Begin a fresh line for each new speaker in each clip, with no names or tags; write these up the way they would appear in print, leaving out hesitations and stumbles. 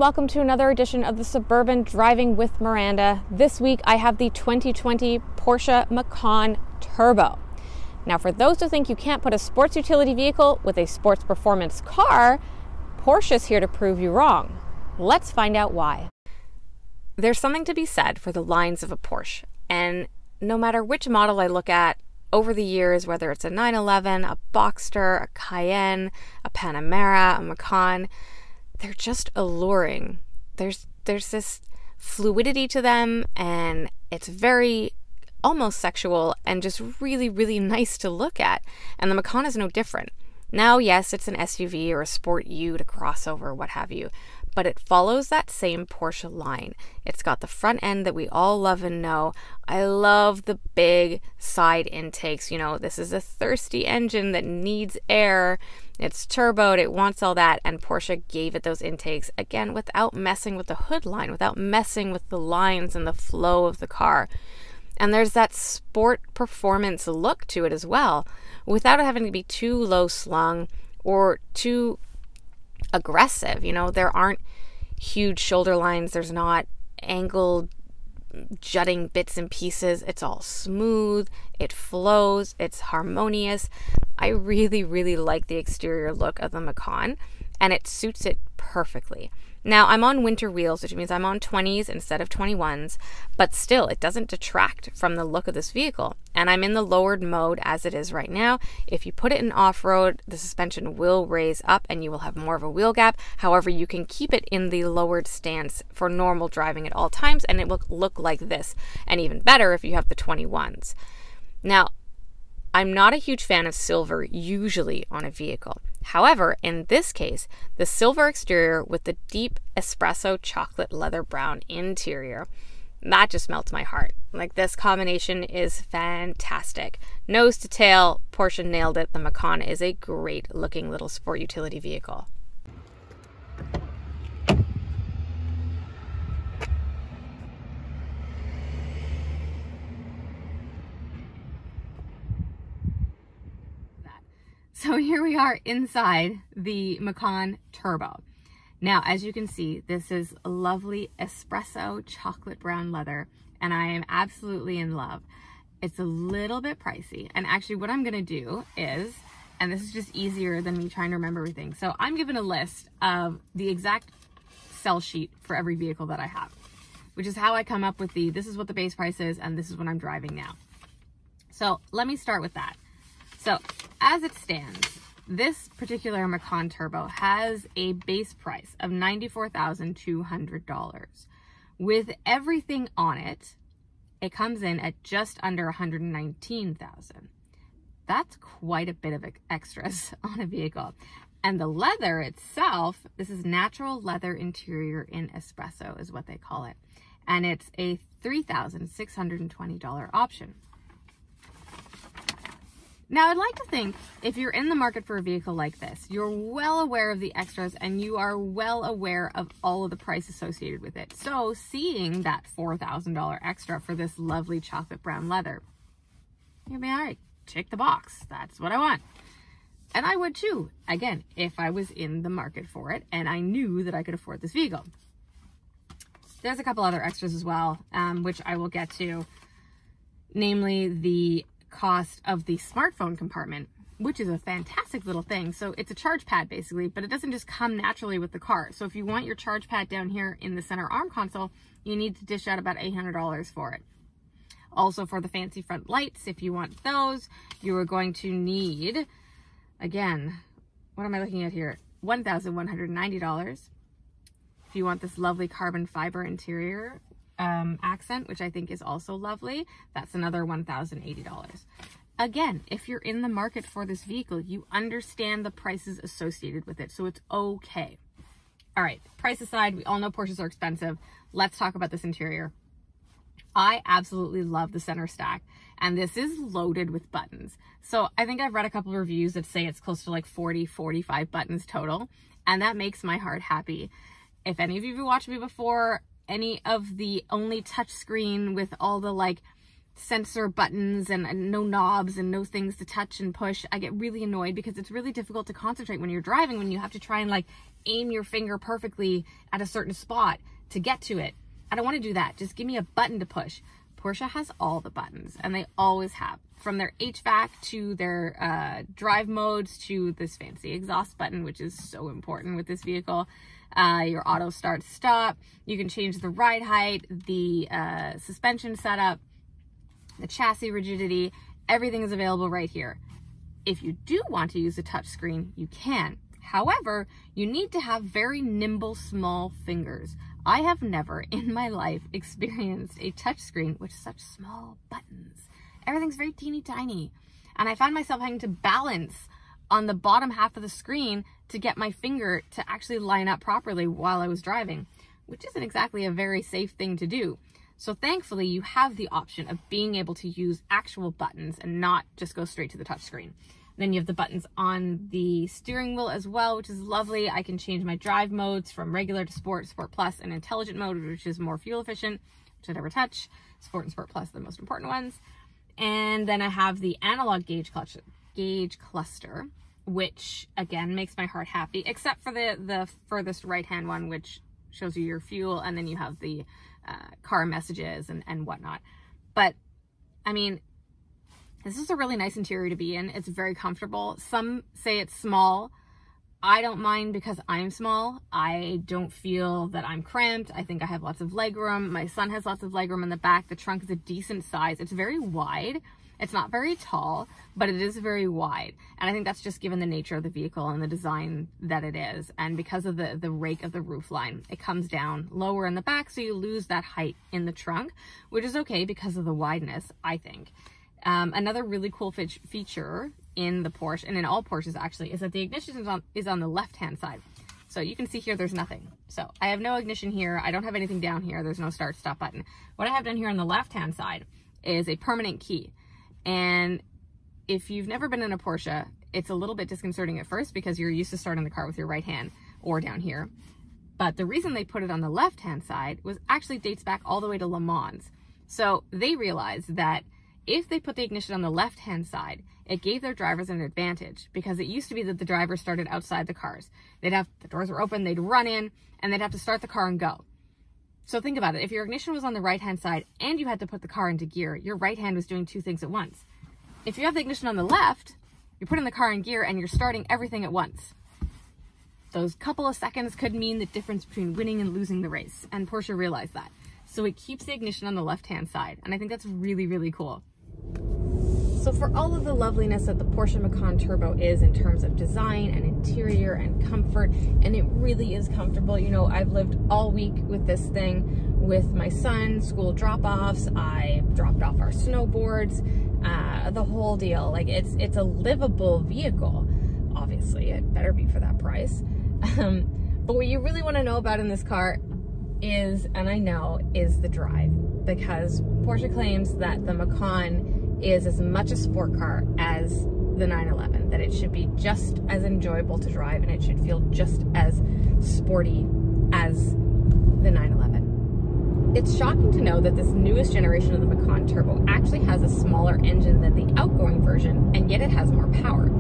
welcome to another edition of the Suburban Driving with Miranda. This week I have the 2020 Porsche Macan Turbo. Now for those who think you can't put a sports utility vehicle with a sports performance car, Porsche's here to prove you wrong. Let's find out why. There's something to be said for the lines of a Porsche, and no matter which model I look at over the years, whether it's a 911, a Boxster, a Cayenne, a Panamera, a Macan, they're just alluring. There's this fluidity to them, and it's very almost sexual and just really, really nice to look at. And the Macan is no different. Now, yes, it's an SUV or a sport ute, a crossover, what have you, but it follows that same Porsche line. It's got the front end that we all love and know. I love the big side intakes. You know, this is a thirsty engine that needs air. It's turboed, it wants all that, and Porsche gave it those intakes, again, without messing with the hood line, without messing with the lines and the flow of the car. And there's that sport performance look to it as well, without it having to be too low slung or too aggressive. You know, there aren't huge shoulder lines, there's not angled jutting bits and pieces. It's all smooth, it flows, it's harmonious. I really, really like the exterior look of the Macan, and it suits it perfectly. Now, I'm on winter wheels, which means I'm on 20s instead of 21s, but still, it doesn't detract from the look of this vehicle. And I'm in the lowered mode as it is right now. If you put it in off-road, the suspension will raise up and you will have more of a wheel gap. However, you can keep it in the lowered stance for normal driving at all times, and it will look like this, and even better if you have the 21s. Now, I'm not a huge fan of silver usually on a vehicle. However, in this case, the silver exterior with the deep espresso chocolate leather brown interior, that just melts my heart. Like, this combination is fantastic. Nose to tail, Porsche nailed it. The Macan is a great looking little sport utility vehicle. So here we are inside the Macan Turbo. Now, as you can see, this is lovely espresso chocolate brown leather, and I am absolutely in love. It's a little bit pricey, and actually what I'm gonna do is, and this is just easier than me trying to remember everything, so I'm given a list of the exact sell sheet for every vehicle that I have, which is how I come up with this is what the base price is, and this is what I'm driving now. So let me start with that. So as it stands, this particular Macan Turbo has a base price of $94,200. With everything on it, it comes in at just under $119,000. That's quite a bit of extras on a vehicle. And the leather itself, this is natural leather interior in espresso is what they call it. And it's a $3,620 option. Now, I'd like to think if you're in the market for a vehicle like this, you're well aware of the extras and you are well aware of all of the price associated with it. So seeing that $4,000 extra for this lovely chocolate brown leather, you'll be all right, check the box. That's what I want. And I would too, again, if I was in the market for it and I knew that I could afford this vehicle. There's a couple other extras as well, which I will get to, namely the cost of the smartphone compartment, which is a fantastic little thing. So it's a charge pad basically, but it doesn't just come naturally with the car. So if you want your charge pad down here in the center arm console, you need to dish out about $800 for it. Also, for the fancy front lights, if you want those, you are going to need, again, what am I looking at here? $1,190. If you want this lovely carbon fiber interior accent, which I think is also lovely, that's another $1,080. Again, if you're in the market for this vehicle, you understand the prices associated with it, so it's okay. All right, price aside, we all know Porsches are expensive. Let's talk about this interior. I absolutely love the center stack, and this is loaded with buttons. So I think I've read a couple of reviews that say it's close to like 40, 45 buttons total, and that makes my heart happy. If any of you have watched me before, any of the only touch screen with all the like sensor buttons and no knobs and no things to touch and push, I get really annoyed because it's really difficult to concentrate when you're driving, when you have to try and like aim your finger perfectly at a certain spot to get to it. I don't want to do that. Just give me a button to push. Porsche has all the buttons, and they always have, from their HVAC to their drive modes to this fancy exhaust button, which is so important with this vehicle. Your auto start stop. You can change the ride height, the suspension setup, the chassis rigidity. Everything is available right here. If you do want to use a touch screen, you can. However, you need to have very nimble, small fingers. I have never in my life experienced a touchscreen with such small buttons. Everything's very teeny tiny. And I found myself having to balance on the bottom half of the screen to get my finger to actually line up properly while I was driving, which isn't exactly a very safe thing to do. So thankfully, you have the option of being able to use actual buttons and not just go straight to the touchscreen. Then you have the buttons on the steering wheel as well, which is lovely. I can change my drive modes from regular to Sport, Sport Plus, and Intelligent mode, which is more fuel efficient, which I never touch. Sport and Sport Plus are the most important ones. And then I have the analog gauge cluster, which again makes my heart happy, except for the furthest right-hand one, which shows you your fuel, and then you have the car messages and whatnot. But I mean, this is a really nice interior to be in. It's very comfortable. Some say it's small. I don't mind because I'm small. I don't feel that I'm cramped. I think I have lots of leg room. My son has lots of leg room in the back. The trunk is a decent size. It's very wide. It's not very tall, but it is very wide. And I think that's just given the nature of the vehicle and the design that it is. And because of the rake of the roof line, it comes down lower in the back, so you lose that height in the trunk, which is okay because of the wideness, I think. Another really cool feature in the Porsche, and in all Porsches actually, is that the ignition is on the left-hand side. So you can see here, there's nothing. So I have no ignition here. I don't have anything down here. There's no start-stop button. What I have down here on the left-hand side is a permanent key. And if you've never been in a Porsche, it's a little bit disconcerting at first because you're used to starting the car with your right hand or down here. But the reason they put it on the left-hand side was actually dates back all the way to Le Mans. So they realized that if they put the ignition on the left-hand side, it gave their drivers an advantage, because it used to be that the drivers started outside the cars. The doors were open, they'd run in, and they'd have to start the car and go. So think about it. If your ignition was on the right-hand side and you had to put the car into gear, your right hand was doing two things at once. If you have the ignition on the left, you're putting the car in gear and you're starting everything at once. Those couple of seconds could mean the difference between winning and losing the race, and Porsche realized that. So it keeps the ignition on the left-hand side, and I think that's really, really cool. So for all of the loveliness that the Porsche Macan Turbo is in terms of design and interior and comfort, and it really is comfortable. You know, I've lived all week with this thing with my son, school drop-offs. I dropped off our snowboards, the whole deal. Like, it's a livable vehicle. Obviously, it better be for that price. But what you really want to know about in this car is, and I know, is the drive, because Porsche claims that the Macan is as much a sport car as the 911, that it should be just as enjoyable to drive and it should feel just as sporty as the 911. It's shocking to know that this newest generation of the Macan Turbo actually has a smaller engine than the outgoing version, and yet it has more power.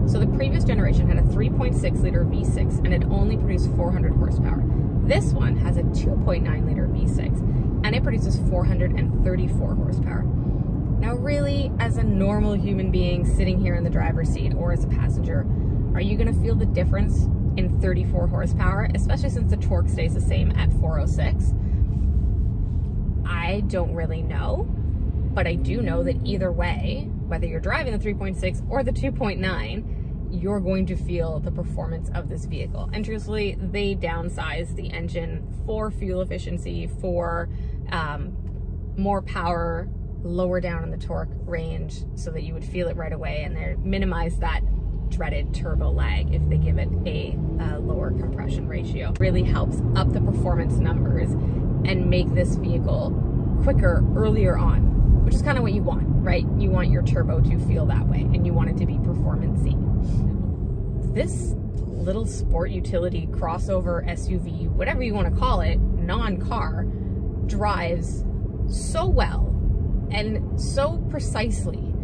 So the previous generation had a 3.6 liter V6 and it only produced 400 horsepower. This one has a 2.9 liter V6 and it produces 434 horsepower. Now really, as a normal human being sitting here in the driver's seat or as a passenger, are you gonna feel the difference in 34 horsepower, especially since the torque stays the same at 406? I don't really know, but I do know that either way, whether you're driving the 3.6 or the 2.9, you're going to feel the performance of this vehicle. And truthfully, they downsized the engine for fuel efficiency, for more power, lower down in the torque range so that you would feel it right away, and they minimize that dreaded turbo lag if they give it a lower compression ratio. It really helps up the performance numbers and make this vehicle quicker earlier on, which is kind of what you want, right? You want your turbo to feel that way, and you want it to be performance-y. This little sport utility crossover SUV, whatever you want to call it, non-car, drives so well and so precisely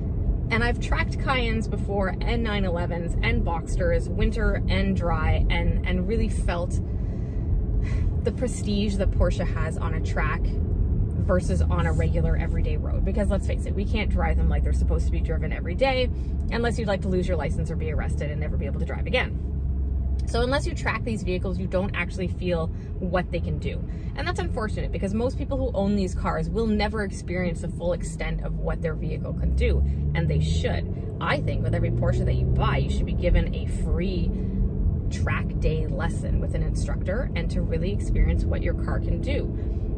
And I've tracked Cayennes before, and 911s, and Boxsters, winter and dry, and really felt the prestige that Porsche has on a track versus on a regular everyday road. Because let's face it, we can't drive them like they're supposed to be driven every day, unless you'd like to lose your license or be arrested and never be able to drive again. So unless you track these vehicles, you don't actually feel what they can do. And that's unfortunate, because most people who own these cars will never experience the full extent of what their vehicle can do, and they should. I think with every Porsche that you buy, you should be given a free track day lesson with an instructor, and to really experience what your car can do,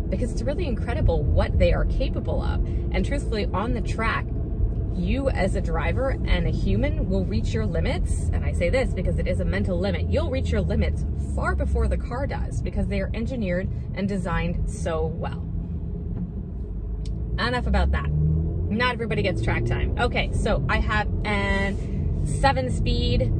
because it's really incredible what they are capable of. And truthfully, on the track, you as a driver and a human will reach your limits. And I say this because it is a mental limit. You'll reach your limits far before the car does, because they are engineered and designed so well. Enough about that. Not everybody gets track time. Okay, so I have an 7-speed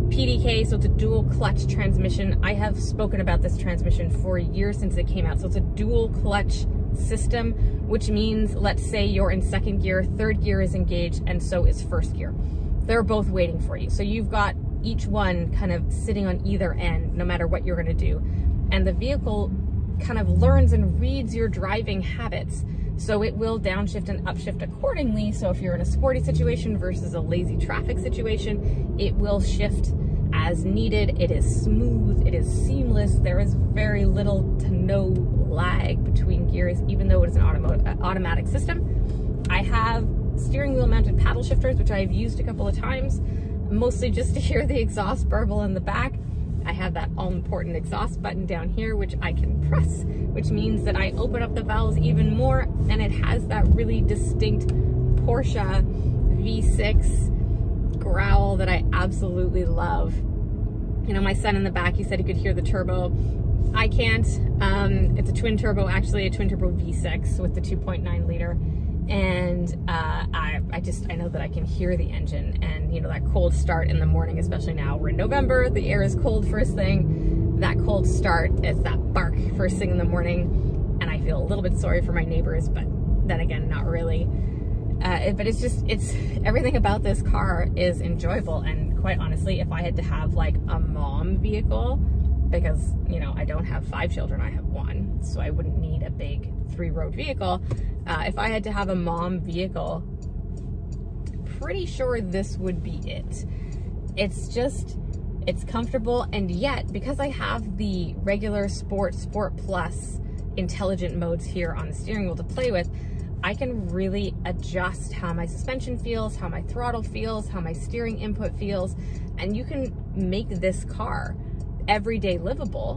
PDK, so it's a dual clutch transmission. I have spoken about this transmission for years since it came out. So it's a dual clutch system, which means, let's say you're in second gear, third gear is engaged, and so is first gear. They're both waiting for you. So you've got each one kind of sitting on either end, no matter what you're going to do. And the vehicle kind of learns and reads your driving habits. So it will downshift and upshift accordingly. So if you're in a sporty situation versus a lazy traffic situation, it will shift as needed. It is smooth, it is seamless. There is very little to no lag between gears, even though it is an automatic system. I have steering wheel mounted paddle shifters, which I've used a couple of times, mostly just to hear the exhaust burble in the back. I have that all-important exhaust button down here, which I can press, which means that I open up the valves even more, and it has that really distinct Porsche V6 growl that I absolutely love. You know, my son in the back, he said he could hear the turbo. I can't. It's a twin turbo, actually a twin turbo V6 with the 2.9 liter. And I know that I can hear the engine, and you know, that cold start in the morning, especially now we're in November, the air is cold first thing. That cold start is that bark first thing in the morning, and I feel a little bit sorry for my neighbors, but then again, not really. But it's everything about this car is enjoyable. And quite honestly, if I had to have like a mom vehicle, because you know, I don't have 5 children, I have 1, so I wouldn't need a big 3-road vehicle. If I had to have a mom vehicle, pretty sure this would be it. It's comfortable, and yet because I have the regular Sport Plus intelligent modes here on the steering wheel to play with, I can really adjust how my suspension feels, how my throttle feels, how my steering input feels, and you can make this car everyday livable.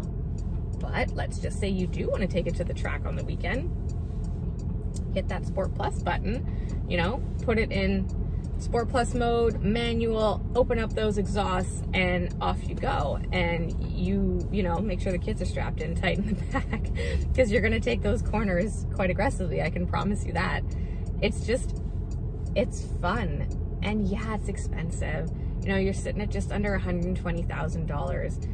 But let's just say you do want to take it to the track on the weekend. Hit that Sport Plus button, you know, put it in Sport Plus mode, manual, open up those exhausts, and off you go. And you know, make sure the kids are strapped in tight in the back, because you're gonna take those corners quite aggressively, I can promise you that. It's fun. And yeah, it's expensive. You know, you're sitting at just under $120,000.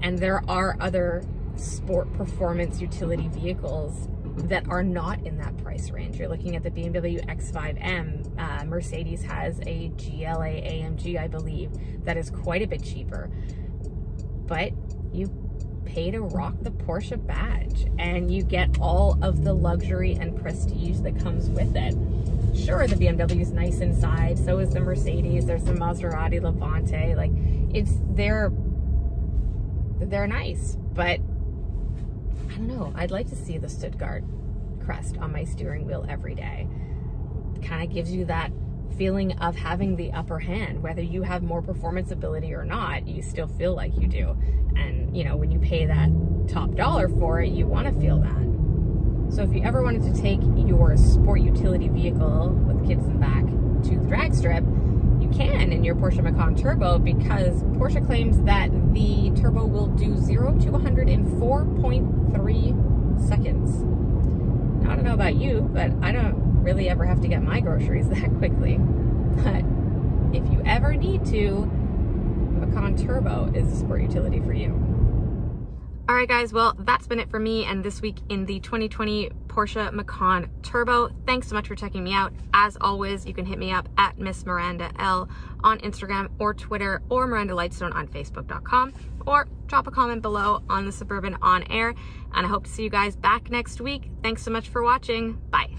And there are other sport performance utility vehicles that are not in that price range. You're looking at the BMW X5M. Mercedes has a GLA AMG, I believe, that is quite a bit cheaper. But you pay to rock the Porsche badge, and you get all of the luxury and prestige that comes with it. Sure, the BMW is nice inside, so is the Mercedes. There's the Maserati Levante. Like, they're nice, but I don't know. I'd like to see the Stuttgart crest on my steering wheel every day. It kind of gives you that feeling of having the upper hand. Whether you have more performance ability or not, you still feel like you do. And you know, when you pay that top dollar for it, you want to feel that. So if you ever wanted to take your sport utility vehicle with kids in the back to the drag strip, you can in your Porsche Macan Turbo, because Porsche claims that the turbo will do 0 to 100 in 4.3 seconds. Now, I don't know about you, but I don't really ever have to get my groceries that quickly. But if you ever need to, Macan Turbo is a sport utility for you. All right, guys, well, that's been it for me and this week in the 2020 Porsche Macan Turbo. Thanks so much for checking me out. As always, you can hit me up at Miss Miranda L on Instagram or Twitter, or Miranda Lightstone on Facebook.com, or drop a comment below on the Suburban On Air. And I hope to see you guys back next week. Thanks so much for watching. Bye.